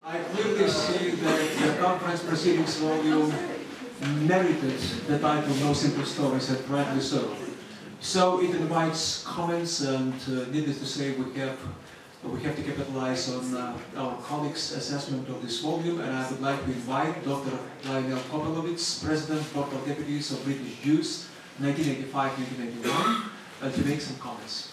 I clearly see that the conference proceedings volume merited the title No Simple Stories, and rightly so. So it invites comments, and needless to say, we have to capitalize on our colleagues' assessment of this volume, and I would like to invite Dr. Lionel Kopelowitz, President, Board of Deputies of British Jews, 1985-1991, to make some comments.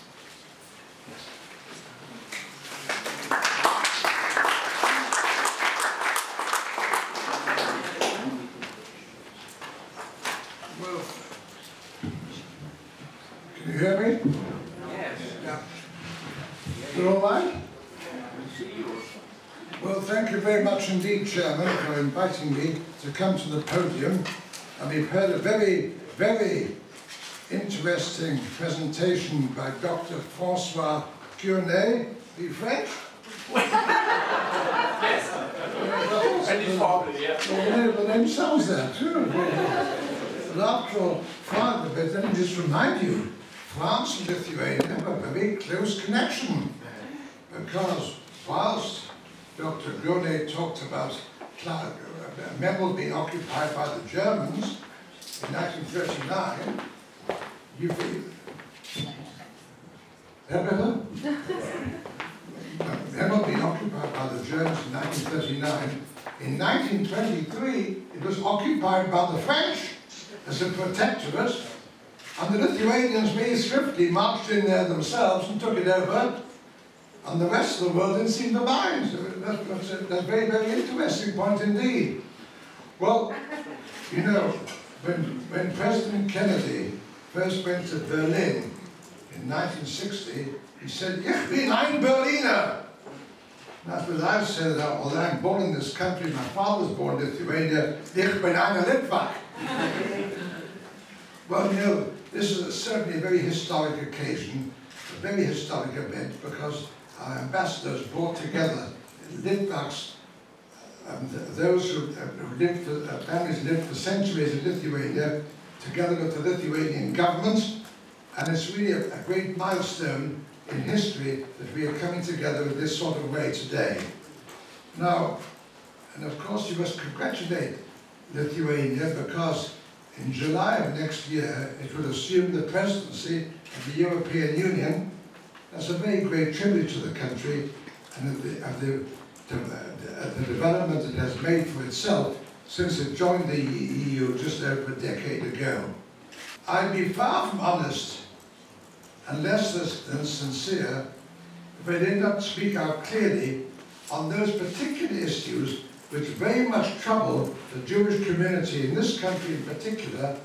Can you hear me? Yes. Yeah. You all right? Well, thank you very much indeed, Chairman, for inviting me to come to the podium. And we've heard a very, very interesting presentation by Dr. François Jewry. Are you French? Yes. And it's probably, yeah. Well, the name sounds that too. But after all, France, but let me just remind you, France and Lithuania have a very close connection, because whilst Dr. Jewry talked about Memel being occupied by the Germans in 1939, Memel being occupied by the Germans in 1939, in 1923 it was occupied by the French as a protectorate, and the Lithuanians very swiftly marched in there themselves and took it over, and the rest of the world didn't seem to mind. So that's a very, very interesting point indeed. Well, you know, when President Kennedy first went to Berlin in 1960, he said, "Ich bin ein Berliner." That's what I've said, although I'm born in this country, my father was born in Lithuania, "Ich bin ein Litvak." Well, you know, this is certainly a very historic occasion, a very historic event, because our ambassadors brought together Litvaks, those who lived, families lived for centuries in Lithuania, together with the Lithuanian government, and it's really a great milestone in history that we are coming together in this sort of way today. Now, and of course you must congratulate Lithuania, because in July of next year it will assume the presidency of the European Union. That's a very great tribute to the country and the development it has made for itself since it joined the EU just over a decade ago. I'd be far from honest and less than sincere if I did not speak out clearly on those particular issues which very much trouble the Jewish community in this country in particular,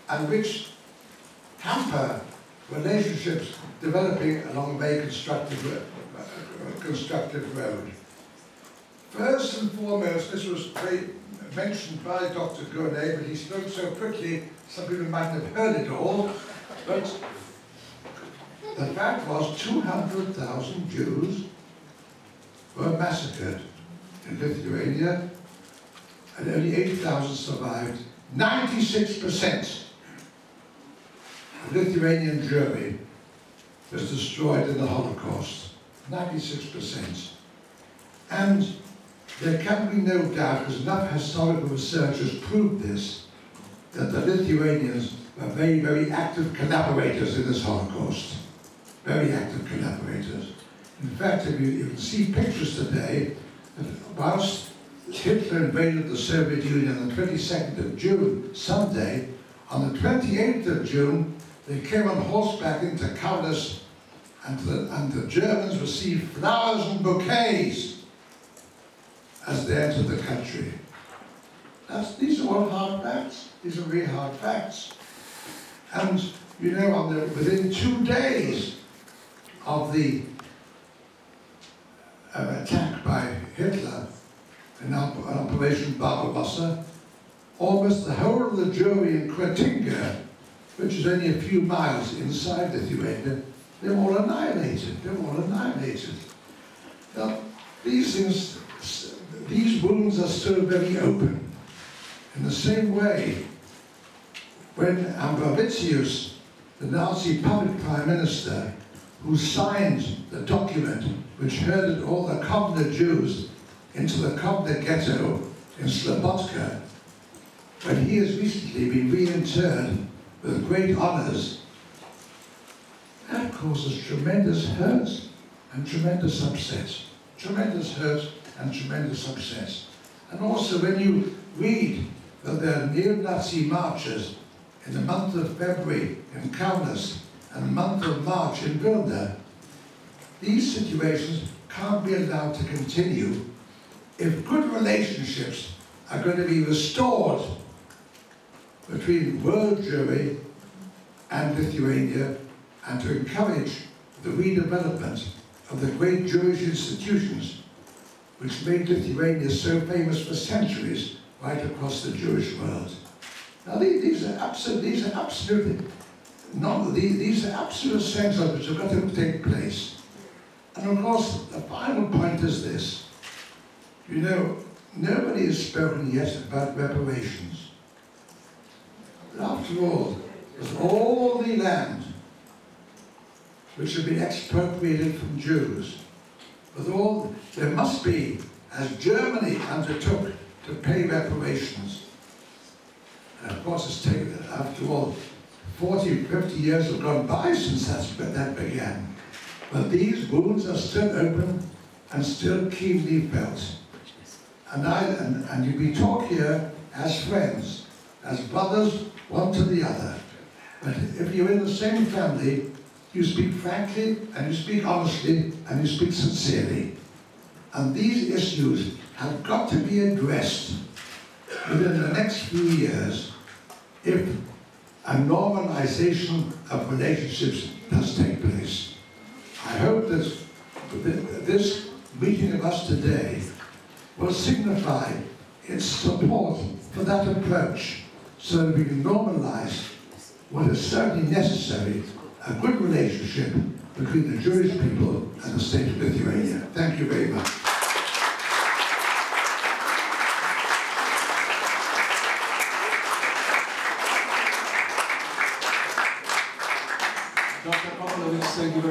and which hamper relationships developing along a very constructive road. First and foremost, this was mentioned by Dr. Jewry, but he spoke so quickly some people mightn't have heard it all, but the fact was 200,000 Jews were massacred in Lithuania, and only 80,000 survived. 96% of Lithuanian Jewry was destroyed in the Holocaust. 96%. And there can be no doubt, because enough historical research has proved this, that the Lithuanians were very, very active collaborators in this Holocaust. Very active collaborators. In fact, if you can see pictures today, whilst Hitler invaded the Soviet Union on the 22nd of June, Sunday, on the 28th of June, they came on horseback into Kaunas, and the Germans received flowers and bouquets as they entered the country. These are all hard facts. These are really hard facts. And, you know, within 2 days of the attack by Hitler in Operation Barbarossa, almost the whole of the Jewry in Kretinga, which is only a few miles inside Lithuania, they were all annihilated. They were all annihilated. Now, these wounds are still very open. In the same way, when Ambrosius, the Nazi puppet prime minister, who signed the document which herded all the commoner Jews into the Kobne ghetto in Slobodka, but he has recently been reinterred with great honours. That causes tremendous hurt and tremendous upset. Tremendous hurt and tremendous upset. And also when you read that there are neo-Nazi marches in the month of February in Kaunas and the month of March in Vilna, these situations can't be allowed to continue if good relationships are going to be restored between world Jewry and Lithuania, and to encourage the redevelopment of the great Jewish institutions which made Lithuania so famous for centuries right across the Jewish world. Now these are absolute essentials which have got to take place. And of course, the final point is this. You know, nobody has spoken yet about reparations. But after all, with all the land which have been expropriated from Jews, with all, there must be, as Germany undertook to pay reparations. And of course it's taken, after all, 40, 50 years have gone by since that began. But these wounds are still open and still keenly felt. And we talk here as friends, as brothers, one to the other. But if you're in the same family, you speak frankly, and you speak honestly, and you speak sincerely. And these issues have got to be addressed within the next few years if a normalization of relationships does take place. I hope that this meeting of us today will signify its support for that approach so that we can normalize what is certainly necessary, a good relationship between the Jewish people and the state of Lithuania. Thank you very much. Dr. Kopelowitz, thank you very much.